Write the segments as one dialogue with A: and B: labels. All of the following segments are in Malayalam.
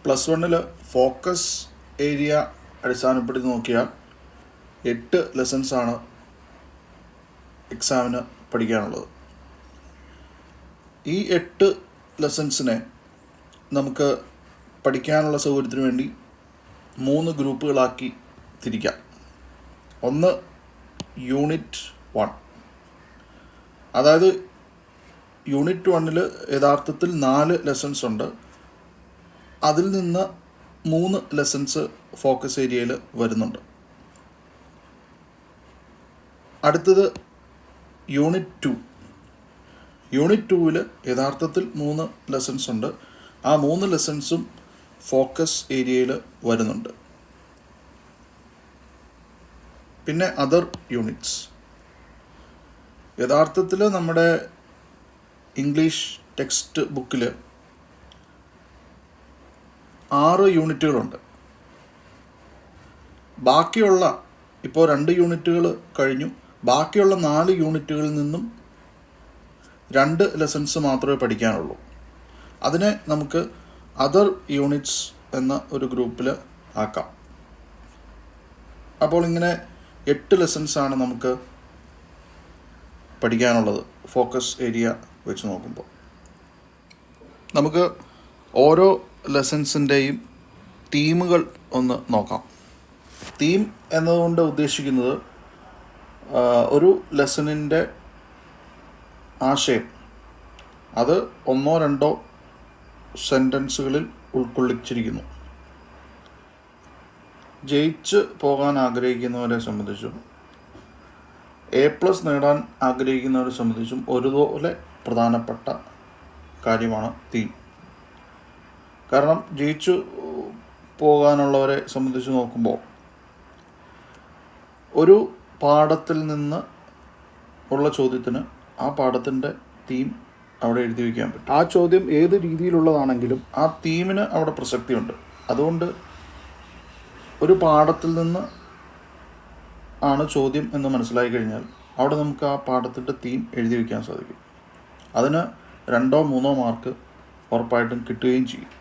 A: +1 ഫോക്കസ് ഏരിയ അടിസ്ഥാനപ്പെടുത്തി നോക്കിയാൽ 8 ലെസൺസാണ് എക്സാമിന് പഠിക്കാനുള്ളത്. ഈ 8 ലെസൺസിനെ നമുക്ക് പഠിക്കാനുള്ള സൗകര്യത്തിന് വേണ്ടി 3 ഗ്രൂപ്പുകളാക്കി തിരിക്കാം. ഒന്ന് യൂണിറ്റ് 1, അതായത് യൂണിറ്റ് 1 യഥാർത്ഥത്തിൽ 4 ലെസൺസ് ഉണ്ട്. അതിൽ നിന്ന് 3 ലെസൺസ് ഫോക്കസ് ഏരിയയിൽ വരുന്നുണ്ട്. അടുത്തത് യൂണിറ്റ് 2. യൂണിറ്റ് 2 യഥാർത്ഥത്തിൽ 3 ലെസൺസ് ഉണ്ട്. ആ 3 ലെസൺസും ഫോക്കസ് ഏരിയയിൽ വരുന്നുണ്ട്. പിന്നെ അതർ യൂണിറ്റ്സ്. യഥാർത്ഥത്തിൽ നമ്മുടെ ഇംഗ്ലീഷ് ടെക്സ്റ്റ് ബുക്കിൽ 6 യൂണിറ്റുകളുണ്ട്. ബാക്കിയുള്ള ഇപ്പോൾ 2 യൂണിറ്റുകൾ കഴിഞ്ഞു. ബാക്കിയുള്ള 4 യൂണിറ്റുകളിൽ നിന്നും 2 ലെസൺസ് മാത്രമേ പഠിക്കാനുള്ളൂ. അതിനെ നമുക്ക് അതർ യൂണിറ്റ്സ് എന്ന ഒരു ഗ്രൂപ്പിൽ ആക്കാം. അപ്പോൾ ഇങ്ങനെ 8 ലെസൺസാണ് നമുക്ക് പഠിക്കാനുള്ളത് ഫോക്കസ് ഏരിയ വെച്ച് നോക്കുമ്പോൾ. നമുക്ക് ഓരോ ലെസൺസിൻ്റെയും തീമുകൾ ഒന്ന് നോക്കാം. തീം എന്നതുകൊണ്ട് ഉദ്ദേശിക്കുന്നത് ഒരു ലെസണിൻ്റെ ആശയം അത് 1-2 സെൻറ്റൻസുകളിൽ ഉൾക്കൊള്ളിച്ചിരിക്കുന്നു. ജയിച്ച് പോകാൻ ആഗ്രഹിക്കുന്നവരെ സംബന്ധിച്ചും A+ നേടാൻ ആഗ്രഹിക്കുന്നവരെ സംബന്ധിച്ചും ഒരുപോലെ പ്രധാനപ്പെട്ട കാര്യമാണ് തീം. കാരണം ജയിച്ചു പോകാനുള്ളവരെ സംബന്ധിച്ച് നോക്കുമ്പോൾ ഒരു പാഠത്തിൽ നിന്ന് ഉള്ള ചോദ്യത്തിന് ആ പാഠത്തിൻ്റെ തീം അവിടെ എഴുതി വയ്ക്കാൻ പറ്റും. ആ ചോദ്യം ഏത് രീതിയിലുള്ളതാണെങ്കിലും ആ തീമിന് അവിടെ പ്രസക്തിയുണ്ട്. അതുകൊണ്ട് ഒരു പാഠത്തിൽ നിന്ന് ആണ് ചോദ്യം എന്ന് മനസ്സിലായി കഴിഞ്ഞാൽ അവിടെ നമുക്ക് ആ പാഠത്തിൻ്റെ തീം എഴുതി വയ്ക്കാൻ സാധിക്കും. അതിന് 2-3 മാർക്ക് ഉറപ്പായിട്ടും കിട്ടുകയും ചെയ്യും.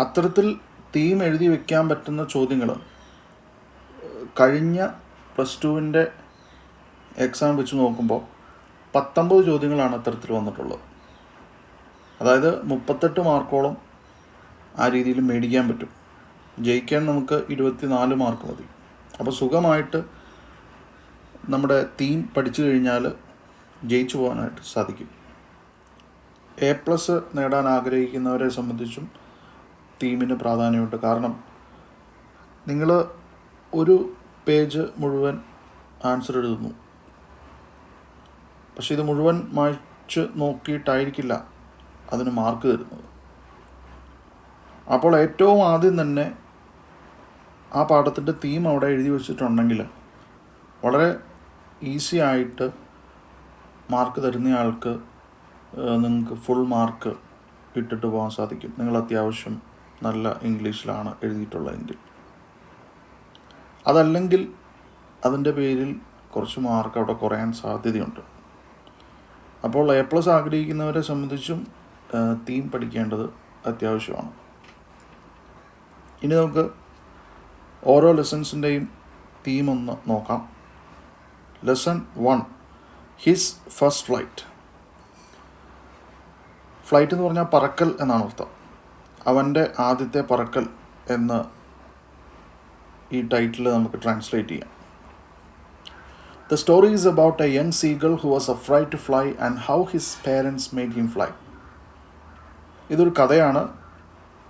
A: അത്തരത്തിൽ തീം എഴുതി വയ്ക്കാൻ പറ്റുന്ന ചോദ്യങ്ങൾ കഴിഞ്ഞ +2 എക്സാം വെച്ച് നോക്കുമ്പോൾ 19 ചോദ്യങ്ങളാണ് അത്തരത്തിൽ വന്നിട്ടുള്ളത്. അതായത് 38 മാർക്കോളം ആ രീതിയിൽ മേടിക്കാൻ പറ്റും. ജയിക്കാൻ നമുക്ക് 24 മാർക്ക് മതി. അപ്പോൾ സുഖമായിട്ട് നമ്മുടെ തീം പഠിച്ചു കഴിഞ്ഞാൽ ജയിച്ചു പോകാനായിട്ട് സാധിക്കും. A+ നേടാൻ ആഗ്രഹിക്കുന്നവരെ സംബന്ധിച്ചും തീമിന് പ്രാധാന്യമുണ്ട്. കാരണം നിങ്ങൾ ഒരു പേജ് മുഴുവൻ ആൻസർ എഴുതുന്നു, പക്ഷെ ഇത് മുഴുവൻ വായിച്ച് നോക്കിയിട്ടായിരിക്കില്ല അതിന് മാർക്ക് തരുന്നത്. അപ്പോൾ ഏറ്റവും ആദ്യം തന്നെ ആ പാഠത്തിൻ്റെ തീം അവിടെ എഴുതി വെച്ചിട്ടുണ്ടെങ്കിൽ വളരെ ഈസി ആയിട്ട് മാർക്ക് തരുന്നയാൾക്ക് നിങ്ങൾക്ക് ഫുൾ മാർക്ക് ഇട്ടിട്ട് പോകാൻ സാധിക്കും. നിങ്ങൾ അത്യാവശ്യം നല്ല ഇംഗ്ലീഷിലാണ് എഴുതിയിട്ടുള്ളതെങ്കിൽ. അതല്ലെങ്കിൽ അതിൻ്റെ പേരിൽ കുറച്ച് മാർക്ക് അവിടെ കുറയാൻ സാധ്യതയുണ്ട്. അപ്പോൾ A+ ആഗ്രഹിക്കുന്നവരെ സംബന്ധിച്ചും തീം പഠിക്കേണ്ടത് അത്യാവശ്യമാണ്. ഇനി നമുക്ക് ഓരോ ലെസൺസിൻ്റെയും തീം ഒന്ന് നോക്കാം. Lesson 1, his first flight. Flight എന്ന് പറഞ്ഞാൽ പറക്കൽ എന്നാണ് അർത്ഥം. അവൻ്റെ ആദ്യത്തെ പറക്കൽ എന്ന് ഈ ടൈറ്റിൽ നമുക്ക് ട്രാൻസ്ലേറ്റ് ചെയ്യാം. The story is about a young seagull who was afraid to fly and how his parents made him fly. ഇതൊരു കഥയാണ്.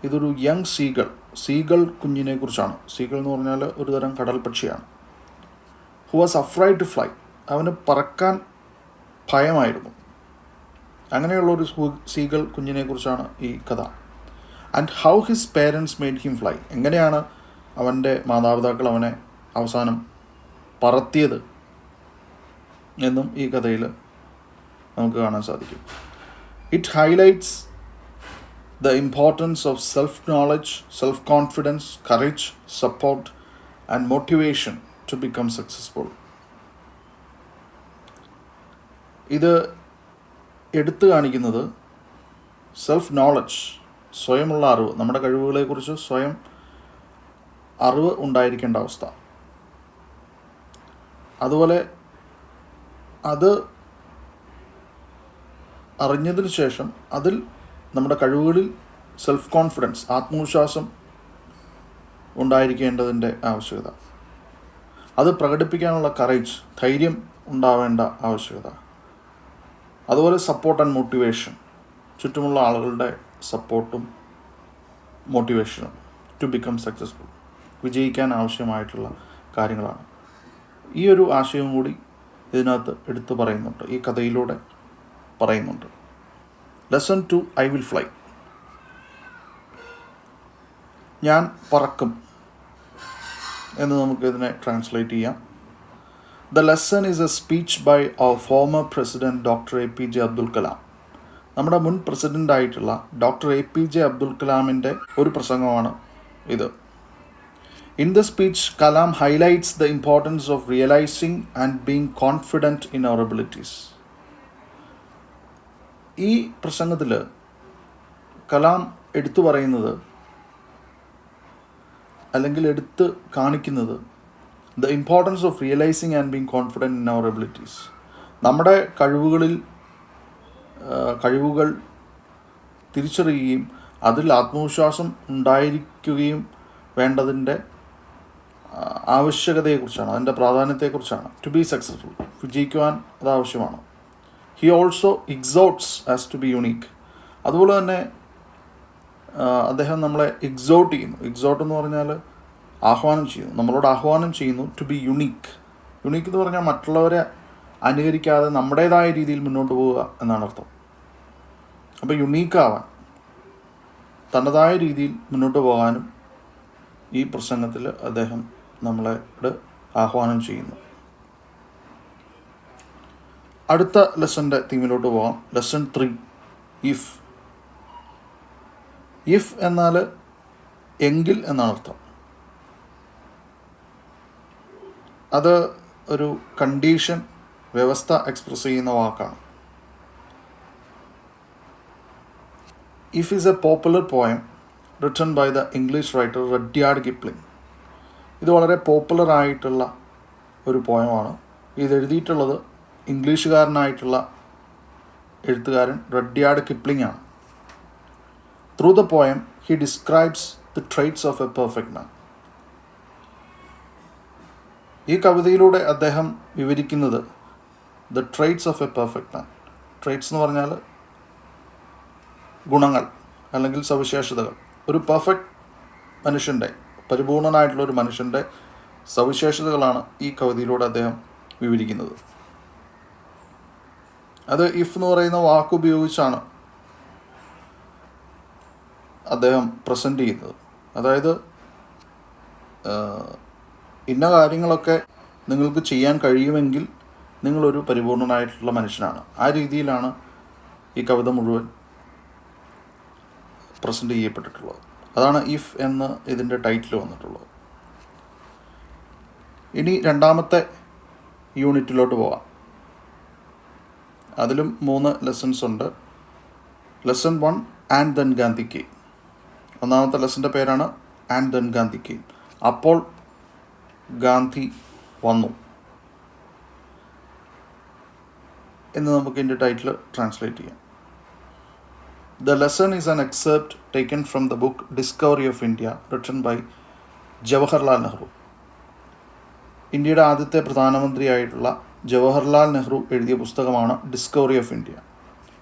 A: ഇതൊരു യങ് സീഗൾ കുഞ്ഞിനെ കുറിച്ചാണ്. സീഗൾ എന്ന് പറഞ്ഞാൽ ഒരു തരം കടൽ പക്ഷിയാണ്. Who was afraid to fly, അവന് പറക്കാൻ ഭയമായിരുന്നു. അങ്ങനെയുള്ളൊരു സീഗൾ കുഞ്ഞിനെ കുറിച്ചാണ് ഈ കഥ. And how his parents made him fly, എങ്ങനെയാണ് അവൻ്റെ മാതാപിതാക്കൾ അവനെ അവസാനം പറത്തിയത് എന്നും ഈ കഥയിൽ നമുക്ക് കാണാൻ സാധിക്കും. It highlights the importance of self-knowledge, self-confidence, courage, support and motivation to become successful. ഇത് എടുത്തു കാണിക്കുന്നത് സെൽഫ് നോളജ്, സ്വയമുള്ള അറിവ്, നമ്മുടെ കഴിവുകളെക്കുറിച്ച് സ്വയം അറിവ് ഉണ്ടായിരിക്കേണ്ട അവസ്ഥ. അതുപോലെ അത് അറിഞ്ഞതിന് ശേഷം അതിൽ നമ്മുടെ കഴിവുകളിൽ സെൽഫ് കോൺഫിഡൻസ്, ആത്മവിശ്വാസം ഉണ്ടായിരിക്കേണ്ടതിൻ്റെ ആവശ്യകത. അത് പ്രകടിപ്പിക്കാനുള്ള കറേജ്, ധൈര്യം ഉണ്ടാവേണ്ട ആവശ്യകത. അതുപോലെ സപ്പോർട്ട് ആൻഡ് മോട്ടിവേഷൻ, ചുറ്റുമുള്ള ആളുകളുടെ സപ്പോർട്ടും മോട്ടിവേഷനും ടു ബിക്കം സക്സസ്ഫുൾ, വിജയിക്കാൻ ആവശ്യമായിട്ടുള്ള കാര്യങ്ങളാണ്. ഈ ഒരു ആശയം കൂടി ഇതിനകത്ത് എടുത്തു പറയുന്നുണ്ട്, ഈ കഥയിലൂടെ പറയുന്നുണ്ട്. Lesson 2, I will fly. ഞാൻ പറക്കും എന്ന് നമുക്കിതിനെ ട്രാൻസ്ലേറ്റ് ചെയ്യാം. The lesson is a speech by our former president doctor APJ Abdul Kalam. നമ്മുടെ മുൻ പ്രസിഡൻ്റായിട്ടുള്ള ഡോക്ടർ APJ അബ്ദുൽ കലാമിൻ്റെ ഒരു പ്രസംഗമാണ് ഇത്. In the speech, Kalam highlights the importance of realizing and being confident in our abilities. ഈ പ്രസംഗത്തിൽ കലാം എടുത്തു പറയുന്നത് അല്ലെങ്കിൽ എടുത്ത് കാണിക്കുന്നത് the importance of realizing and being confident in our abilities. നമ്മുടെ കഴിവുകൾ തിരിച്ചറിയുകയും അതിൽ ആത്മവിശ്വാസം ഉണ്ടായിരിക്കുകയും വേണ്ടതിൻ്റെ ആവശ്യകതയെക്കുറിച്ചാണ്, അതിൻ്റെ പ്രാധാന്യത്തെക്കുറിച്ചാണ്. ടു ബി സക്സസ്ഫുൾ, വിജയിക്കുവാൻ അത് ആവശ്യമാണ്. He also exhorts us to be unique. അതുപോലെ തന്നെ അദ്ദേഹം നമ്മളെ എക്സോട്ട് ചെയ്യുന്നു. എക്സോട്ട് എന്ന് പറഞ്ഞാൽ ആഹ്വാനം ചെയ്യുന്നു, നമ്മളോട് ആഹ്വാനം ചെയ്യുന്നു ടു ബി യുണീക്ക്. യുണീക്ക് എന്ന് പറഞ്ഞാൽ മറ്റുള്ളവരെ അനുകരിക്കാതെ നമ്മുടേതായ രീതിയിൽ മുന്നോട്ട് പോവുക എന്നാണ് അർത്ഥം. അപ്പോൾ യുണീക്കാവാൻ, തനതായ രീതിയിൽ മുന്നോട്ട് പോകാനും ഈ പ്രസംഗത്തിൽ അദ്ദേഹം നമ്മളോട് ആഹ്വാനം ചെയ്യുന്നു. അടുത്ത ലെസൻ്റെ തീമിലോട്ട് പോകാം. Lesson 3, if. ഇഫ് എന്നാൽ എങ്കിൽ എന്നാണ് അർത്ഥം. അത് ഒരു കണ്ടീഷൻ, വ്യവസ്ഥ എക്സ്പ്രസ് ചെയ്യുന്ന വാക്കാണ്. If is a popular poem written by the English writer Rudyard Kipling. ഇത് വളരെ പോപ്പുലർ ആയിട്ടുള്ള ഒരു പോയമാണ്. ഇത് എഴുതിയിട്ടുള്ളത് ഇംഗ്ലീഷുകാരനായിട്ടുള്ള എഴുത്തുകാരൻ റഡ്യാർഡ് കിപ്ലിംഗ് ആണ്. Through the poem he describes the traits of A perfect മാൻ. ഈ കവിതയിലൂടെ അദ്ദേഹം വിവരിക്കുന്നത് the traits of A perfect man. Traits എന്ന് പറഞ്ഞാൽ ഗുണങ്ങൾ അല്ലെങ്കിൽ സവിശേഷതകൾ. ഒരു പെർഫെക്റ്റ് മനുഷ്യൻ്റെ, പരിപൂർണനായിട്ടുള്ള ഒരു മനുഷ്യൻ്റെ സവിശേഷതകളാണ് ഈ കവിതയിലൂടെ അദ്ദേഹം വിവരിക്കുന്നത്. അത് ഇഫ് എന്ന് പറയുന്ന വാക്കുപയോഗിച്ചാണ് അദ്ദേഹം പ്രസൻറ്റ് ചെയ്യുന്നത്. അതായത് ഇന്ന കാര്യങ്ങളൊക്കെ നിങ്ങൾക്ക് ചെയ്യാൻ കഴിയുമെങ്കിൽ നിങ്ങളൊരു പരിപൂർണനായിട്ടുള്ള മനുഷ്യനാണ്. ആ രീതിയിലാണ് ഈ കവിത മുഴുവൻ പ്രസൻറ്റ് ചെയ്യപ്പെട്ടിട്ടുള്ളത്. അതാണ് ഇഫ് എന്ന് ഇതിൻ്റെ ടൈറ്റിൽ വന്നിട്ടുള്ളത്. ഇനി രണ്ടാമത്തെ യൂണിറ്റിലോട്ട് പോകാം. അതിലും 3 ലെസൺസ് ഉണ്ട്. Lesson 1, and then Gandhi came. ഒന്നാമത്തെ ലെസൻ്റെ പേരാണ് ആൻഡ് ദെൻ ഗാന്ധി കെയിം. അപ്പോൾ ഗാന്ധി വന്നു എന്ന് നമുക്ക് ഇതിൻ്റെ ടൈറ്റിൽ ട്രാൻസ്ലേറ്റ് ചെയ്യാം. The lesson is an excerpt taken from the book Discovery of India, written by Jawaharlal Nehru. ഇന്ത്യയുടെ ആദ്യത്തെ പ്രധാനമന്ത്രിയായിട്ടുള്ള ജവഹർലാൽ നെഹ്റു എഴുതിയ പുസ്തകമാണ് ഡിസ്കവറി ഓഫ് ഇന്ത്യ.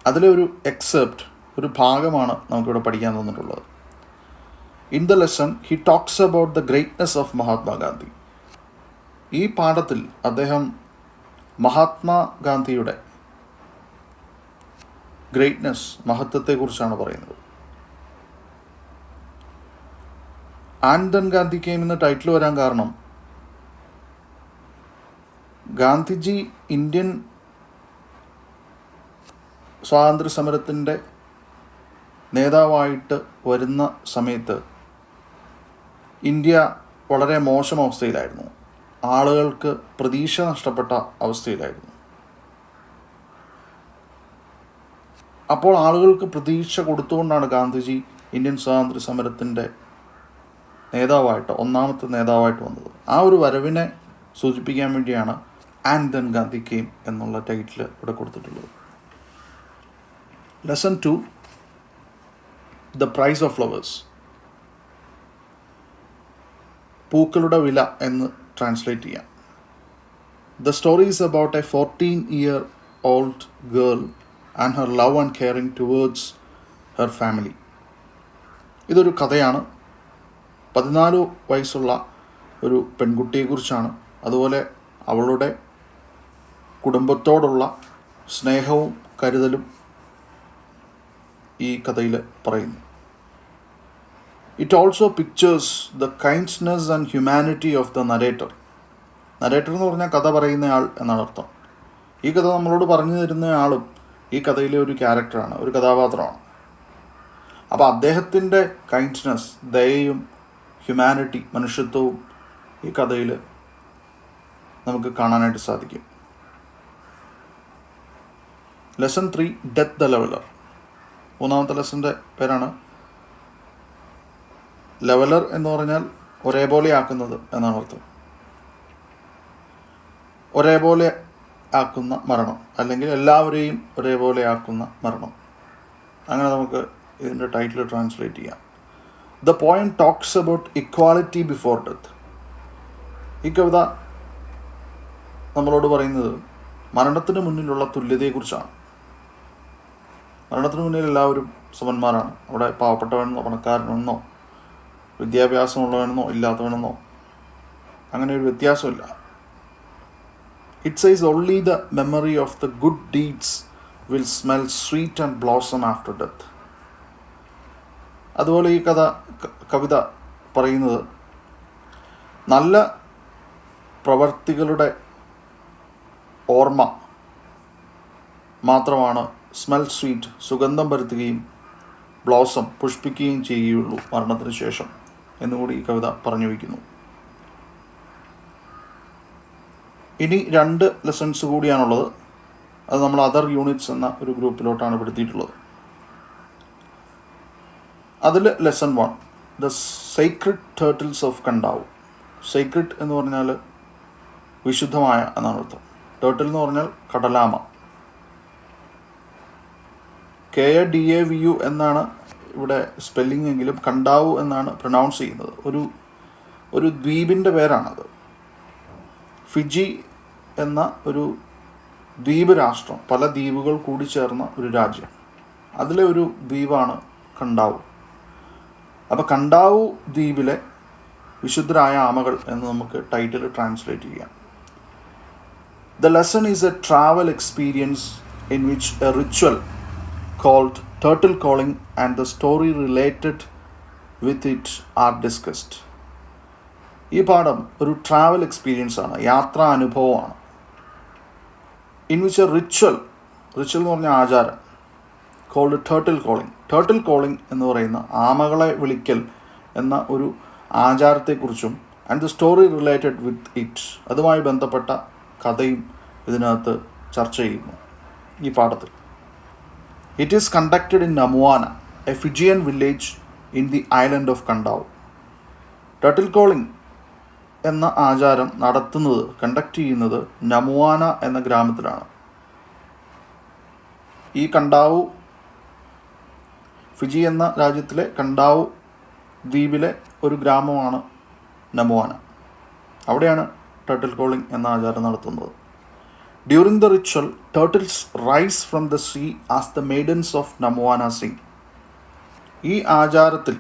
A: അതിലെ ഒരു എക്സെപ്റ്റ്, ഒരു ഭാഗമാണ് നമുക്കിവിടെ പഠിക്കാൻ തന്നിട്ടുള്ളത്. In the lesson he talks about the greatness of Mahatma Gandhi. ഈ പാഠത്തിൽ അദ്ദേഹം മഹാത്മാഗാന്ധിയുടെ ഗ്രേറ്റ്നെസ്, മഹത്വത്തെക്കുറിച്ചാണ് പറയുന്നത്. ആൻഡ് ദെൻ ഗാന്ധി കെയിം എന്ന ടൈറ്റിൽ വരാൻ കാരണം ഗാന്ധിജി ഇന്ത്യൻ സ്വാതന്ത്ര്യ സമരത്തിൻ്റെ നേതാവായിട്ട് വരുന്ന സമയത്ത് ഇന്ത്യ വളരെ മോശം അവസ്ഥയിലായിരുന്നു. ആളുകൾക്ക് പ്രതീക്ഷ നഷ്ടപ്പെട്ട അവസ്ഥയിലായിരുന്നു. അപ്പോൾ ആളുകൾക്ക് പ്രതീക്ഷ കൊടുത്തുകൊണ്ടാണ് ഗാന്ധിജി ഇന്ത്യൻ സ്വാതന്ത്ര്യ സമരത്തിൻ്റെ നേതാവായിട്ട്, ഒന്നാമത്തെ നേതാവായിട്ട് വന്നത്. ആ ഒരു വരവിനെ സൂചിപ്പിക്കാൻ വേണ്ടിയാണ് ആൻഡ് ദെൻ ഗാന്ധി കെയിം എന്നുള്ള ടൈറ്റിൽ ഇവിടെ കൊടുത്തിട്ടുള്ളത്. Lesson 2, the price of flowers. പൂക്കളുടെ വില എന്ന് ട്രാൻസ്ലേറ്റ് ചെയ്യാം. The story is about a 14-year-old girl and her love and caring towards her family. ഇതൊരു കഥയാണ്. 14 വയസ്സുള്ള ഒരു പെൺകുട്ടിയെക്കുറിച്ചാണ്. അതുപോലെ അവളുടെ കുടുംബത്തോടുള്ള സ്നേഹവും കരുതലും ഈ കഥയിൽ പറയുന്നു. It also pictures the kindness and humanity of the narrator. Narrator എന്ന് പറഞ്ഞാൽ കഥ പറയുന്നയാൾ എന്നാണ് അർത്ഥം. ഈ കഥ നമ്മളോട് പറഞ്ഞു തരുന്ന ആളും ഈ കഥയിലെ ഒരു ക്യാരക്ടറാണ്, ഒരു കഥാപാത്രമാണ്. അപ്പോൾ അദ്ദേഹത്തിൻ്റെ കൈൻഡ്നെസ്, ദയയും ഹ്യൂമാനിറ്റി, മനുഷ്യത്വവും ഈ കഥയിൽ നമുക്ക് കാണാനായിട്ട് സാധിക്കും. Lesson 3, death the leveller. മൂന്നാമത്തെ ലെസൻ്റെ പേരാണ് ലെവലർ എന്ന് പറഞ്ഞാൽ ഒരേപോലെ ആക്കുന്നത് എന്നാണ് അർത്ഥം. ഒരേപോലെ ആക്കുന്ന മരണം, അല്ലെങ്കിൽ എല്ലാവരെയും ഒരേപോലെ ആക്കുന്ന മരണം. അങ്ങനെ നമുക്ക് ഇതിൻ്റെ ടൈറ്റിൽ ട്രാൻസ്ലേറ്റ് ചെയ്യാം. The poem talks about equality before death. ഈ കവിത നമ്മളോട് പറയുന്നത് മരണത്തിന് മുന്നിലുള്ള തുല്യതയെക്കുറിച്ചാണ്. മരണത്തിന് മുന്നിൽ എല്ലാവരും സമന്മാരാണ്. അവിടെ പാവപ്പെട്ടവനെന്നോ പണക്കാരനെന്നോ വിദ്യാഭ്യാസമുള്ളവനെന്നോ ഇല്ലാത്തവനെന്നോ അങ്ങനെ ഒരു വ്യത്യാസമില്ല. It says only the memory of the good deeds will smell sweet and blossom after death. അതുപോലെ ഈ കവിത പറയുന്നത് നല്ല പ്രവർത്തികളുടെ ഓർമ്മ മാത്രമാണ് സ്മെൽ സ്വീറ്റ്, സുഗന്ധം പരത്തുകയും ബ്ലോസം പുഷ്പിക്കുകയും ചെയ്യുകയുള്ളൂ മരണത്തിന് ശേഷം എന്നുകൂടി ഈ കവിത പറഞ്ഞു വയ്ക്കുന്നു. ഇനി 2 ലെസൺസ് കൂടിയാണുള്ളത്. അത് നമ്മൾ അതർ യൂണിറ്റ്സ് എന്ന ഒരു ഗ്രൂപ്പിലോട്ടാണ് പെടുത്തിയിട്ടുള്ളത്. അതിൽ lesson 1, the secret turtles of Kadavu. Secret എന്ന് പറഞ്ഞാൽ വിശുദ്ധമായ എന്നാണ് അർത്ഥം. ടേർട്ടിൽ എന്ന് പറഞ്ഞാൽ കടലാമ. KADAVU എന്നാണ് ഇവിടെ സ്പെല്ലിംഗ് എങ്കിലും കണ്ടാവു എന്നാണ് പ്രൊനൗൺസ് ചെയ്യുന്നത്. ഒരു ദ്വീപിൻ്റെ പേരാണത്. ഫിജി എന്ന ഒരു ദ്വീപ് രാഷ്ട്രം, പല ദ്വീപുകൾ കൂടി ചേർന്ന ഒരു രാജ്യം. അതിലെ ഒരു ദ്വീപാണ് കണ്ടാവു. അപ്പോൾ കണ്ടാവു ദ്വീപിലെ വിശുദ്ധരായ ആമകൾ എന്ന് നമുക്ക് ടൈറ്റിൽ ട്രാൻസ്ലേറ്റ് ചെയ്യാം. The lesson is a travel experience in which a ritual called turtle calling and the story related with it are discussed. ഈ പാഠം ഒരു ട്രാവൽ എക്സ്പീരിയൻസ് ആണ്, യാത്രാ അനുഭവമാണ്. ഇൻ വിച്ച് എ റിച്വൽ എന്ന് പറഞ്ഞ ആചാരം, called turtle calling. Turtle calling എന്ന് പറയുന്ന ആമകളെ വിളിക്കൽ എന്ന ഒരു ആചാരത്തെക്കുറിച്ചും and the story related with it, അതുമായി ബന്ധപ്പെട്ട കഥയും ഇതിനകത്ത് ചർച്ച ചെയ്യുന്നു ഈ പാഠത്തിൽ. It is conducted in Namuana, a Fijian village in the island of Kadavu. Turtle calling എന്ന ആചാരം കണ്ടക്ട് ചെയ്യുന്നത് നമുവാന എന്ന ഗ്രാമത്തിലാണ്. ഈ കണ്ടാവു, ഫിജി എന്ന രാജ്യത്തിലെ കണ്ടാവു ദ്വീപിലെ ഒരു ഗ്രാമമാണ് നമുവാന. അവിടെയാണ് ടേർട്ടിൽ കോളിംഗ് എന്ന ആചാരം നടത്തുന്നത്. During the ritual, turtles rise from the sea as the maidens of Namuana sing. ഈ ആചാരത്തിൽ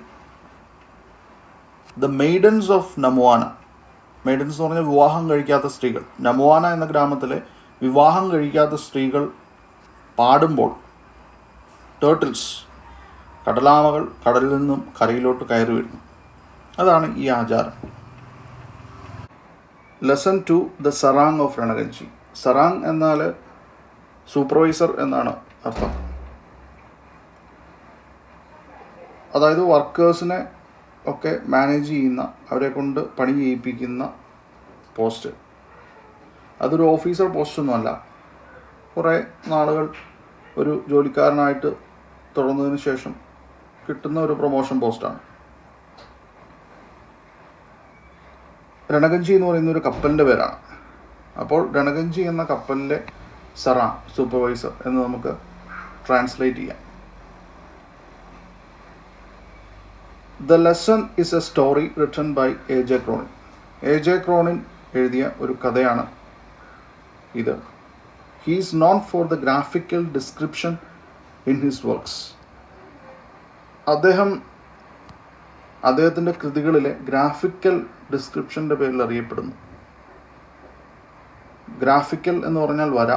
A: the maidens of Namuana, maidens എന്ന് പറഞ്ഞാൽ വിവാഹം കഴിക്കാത്ത സ്ത്രീകൾ, നമുവാന എന്ന ഗ്രാമത്തിലെ വിവാഹം കഴിക്കാത്ത സ്ത്രീകൾ പാടുമ്പോൾ ടേർട്ടിൽസ്, കടലാമകൾ കടലിൽ നിന്നും കരയിലോട്ട് കയറി വരുന്നു. അതാണ് ഈ ആചാരം. Lesson 2, the serang of Ranaganj. Serang എന്നാൽ സൂപ്പർവൈസർ എന്നാണ് അർത്ഥം. അതായത് വർക്കേഴ്സിനെ ഒക്കെ മാനേജ് ചെയ്യുന്ന, അവരെ കൊണ്ട് പണി ചെയ്യിപ്പിക്കുന്ന പോസ്റ്റ്. അതൊരു ഓഫീസർ പോസ്റ്റൊന്നുമല്ല. കുറേ നാളുകൾ ഒരു ജോലിക്കാരനായിട്ട് തുടർന്നതിന് ശേഷം കിട്ടുന്ന ഒരു പ്രൊമോഷൻ പോസ്റ്റാണ്. രണഗഞ്ചി എന്ന് പറയുന്ന ഒരു കപ്പലിൻ്റെ പേരാണ്. അപ്പോൾ രണഗഞ്ചി എന്ന കപ്പലിലെ സറാം സൂപ്പർവൈസർ എന്ന് നമുക്ക് ട്രാൻസ്ലേറ്റ് ചെയ്യാം. The lesson is a story written by AJ. Cronin. AJ. Cronin എഴുതിയ ഒരു കഥയാണ് ഇത്. He is known for the graphical description in his works. അദ്ദേഹത്തിൻ്റെ കൃതികളിലെ ഗ്രാഫിക്കൽ ഡിസ്ക്രിപ്ഷൻ്റെ പേരിൽ അറിയപ്പെടുന്നു. ഗ്രാഫിക്കൽ എന്ന് പറഞ്ഞാൽ വര,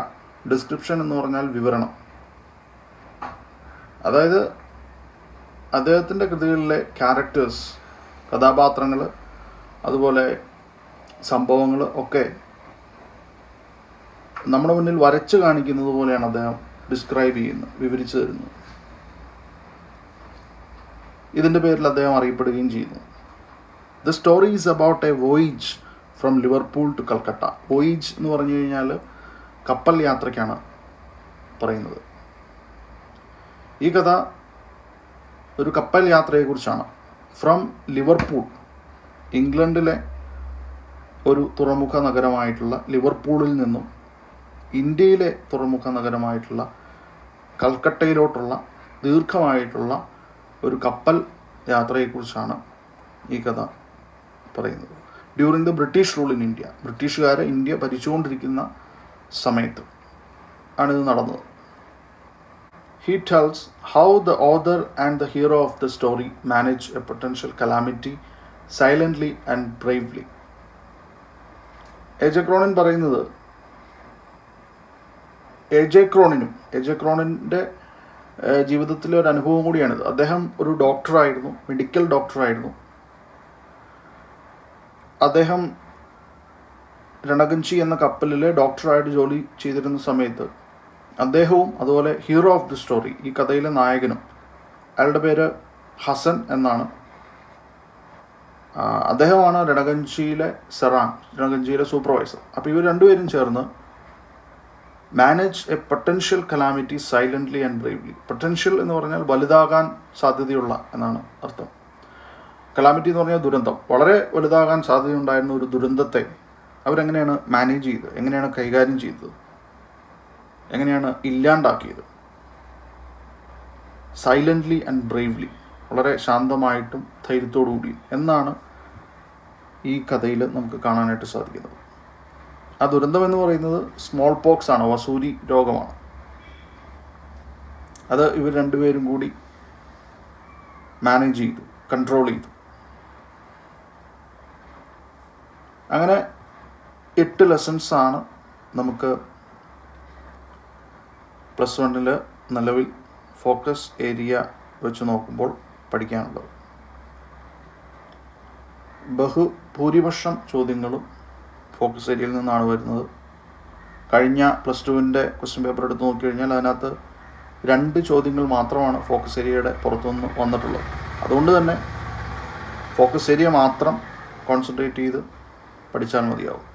A: ഡിസ്ക്രിപ്ഷൻ എന്ന് പറഞ്ഞാൽ വിവരണം. അതായത് അദ്ദേഹത്തിൻ്റെ കൃതികളിലെ ക്യാരക്ടേഴ്സ്, കഥാപാത്രങ്ങൾ, അതുപോലെ സംഭവങ്ങൾ ഒക്കെ നമ്മുടെ മുന്നിൽ വരച്ച് കാണിക്കുന്നത് പോലെയാണ് അദ്ദേഹം ഡിസ്ക്രൈബ് ചെയ്യുന്നത്, വിവരിച്ചു തരുന്നത്. ഇതിൻ്റെ പേരിൽ അദ്ദേഹം അറിയപ്പെടുകയും ചെയ്യുന്നു. The story is about a voyage from Liverpool to Calcutta. Voyage എന്ന് പറഞ്ഞു കഴിഞ്ഞാൽ കപ്പൽ യാത്രയ്ക്കാണ് പറയുന്നത്. ഈ കഥ ഒരു കപ്പൽ യാത്രയെക്കുറിച്ചാണ്. ഫ്രം ലിവർപൂൾ, ഇംഗ്ലണ്ടിലെ ഒരു തുറമുഖ നഗരമായിട്ടുള്ള ലിവർപൂളിൽ നിന്നും ഇന്ത്യയിലെ തുറമുഖ നഗരമായിട്ടുള്ള കൽക്കട്ടയിലോട്ടുള്ള ദീർഘമായിട്ടുള്ള ഒരു കപ്പൽ യാത്രയെക്കുറിച്ചാണ് ഈ കഥ പറയുന്നത്. During the British rule in India, ബ്രിട്ടീഷുകാരെ ഇന്ത്യ ഭരിച്ചുകൊണ്ടിരിക്കുന്ന സമയത്ത് ആണിത് നടന്നത്. He tells how the author and the hero of the story manage a potential calamity silently and bravely. AJ. Cronin പറയുന്നത്, എ.ജെ. ക്രോണിൻ്റെ ജീവിതത്തിലെ ഒരു അനുഭവം കൂടിയാണിത്. അദ്ദേഹം ഒരു ഡോക്ടറായിരുന്നു, മെഡിക്കൽ ഡോക്ടറായിരുന്നു. അദ്ദേഹം രണഗഞ്ചി എന്ന കപ്പലിൽ ഡോക്ടറായിട്ട് ജോലി ചെയ്തിരുന്ന സമയത്ത് അദ്ദേഹവും അതുപോലെ ഹീറോ ഓഫ് ദി സ്റ്റോറി, ഈ കഥയിലെ നായകനും, അയാളുടെ പേര് ഹസൻ എന്നാണ്. അദ്ദേഹമാണ് രണഗഞ്ചിയിലെ സെറാൻ, രണഗഞ്ചിയിലെ സൂപ്പർവൈസർ. അപ്പോൾ ഇവർ രണ്ടുപേരും ചേർന്ന് manage A potential calamity silently and bravely. Potential എന്ന് പറഞ്ഞാൽ വലുതാകാൻ സാധ്യതയുള്ള എന്നാണ് അർത്ഥം. കലാമിറ്റി എന്ന് പറഞ്ഞാൽ ദുരന്തം, വളരെ വലുതാകാൻ സാധ്യതയുണ്ടായിരുന്ന ഒരു ദുരന്തത്തെ അവരെങ്ങനെയാണ് മാനേജ് ചെയ്തത്, എങ്ങനെയാണ് കൈകാര്യം ചെയ്തത്, എങ്ങനെയാണ് ഇല്ലാണ്ടാക്കിയത്. സൈലൻ്റ്ലി ആൻഡ് ബ്രേവ്ലി, വളരെ ശാന്തമായിട്ടും ധൈര്യത്തോടു കൂടിയും എന്നാണ് ഈ കഥയിൽ നമുക്ക് കാണാനായിട്ട് സാധിക്കുന്നത്. ആ ദുരന്തം എന്ന് പറയുന്നത് സ്മോൾ പോക്സ് ആണ്, വസൂരി രോഗമാണ്. അത് ഇവർ രണ്ടുപേരും കൂടി മാനേജ് ചെയ്തു, കൺട്രോൾ ചെയ്തു. അങ്ങനെ 8 ലെസൺസാണ് നമുക്ക് +1 നിലവിൽ ഫോക്കസ് ഏരിയ വെച്ച് നോക്കുമ്പോൾ പഠിക്കാനുള്ളത്. ഭൂരിപക്ഷം ചോദ്യങ്ങളും ഫോക്കസ് ഏരിയയിൽ നിന്നാണ് വരുന്നത്. കഴിഞ്ഞ +2 ക്വസ്റ്റ്യൻ പേപ്പർ എടുത്ത് നോക്കിക്കഴിഞ്ഞാൽ അതിനകത്ത് 2 ചോദ്യങ്ങൾ മാത്രമാണ് ഫോക്കസ് ഏരിയയുടെ പുറത്തുനിന്ന് വന്നിട്ടുള്ളത്. അതുകൊണ്ട് തന്നെ ഫോക്കസ് ഏരിയ മാത്രം കോൺസെൻട്രേറ്റ് ചെയ്ത് പഠിച്ചാൽ മതിയാവും.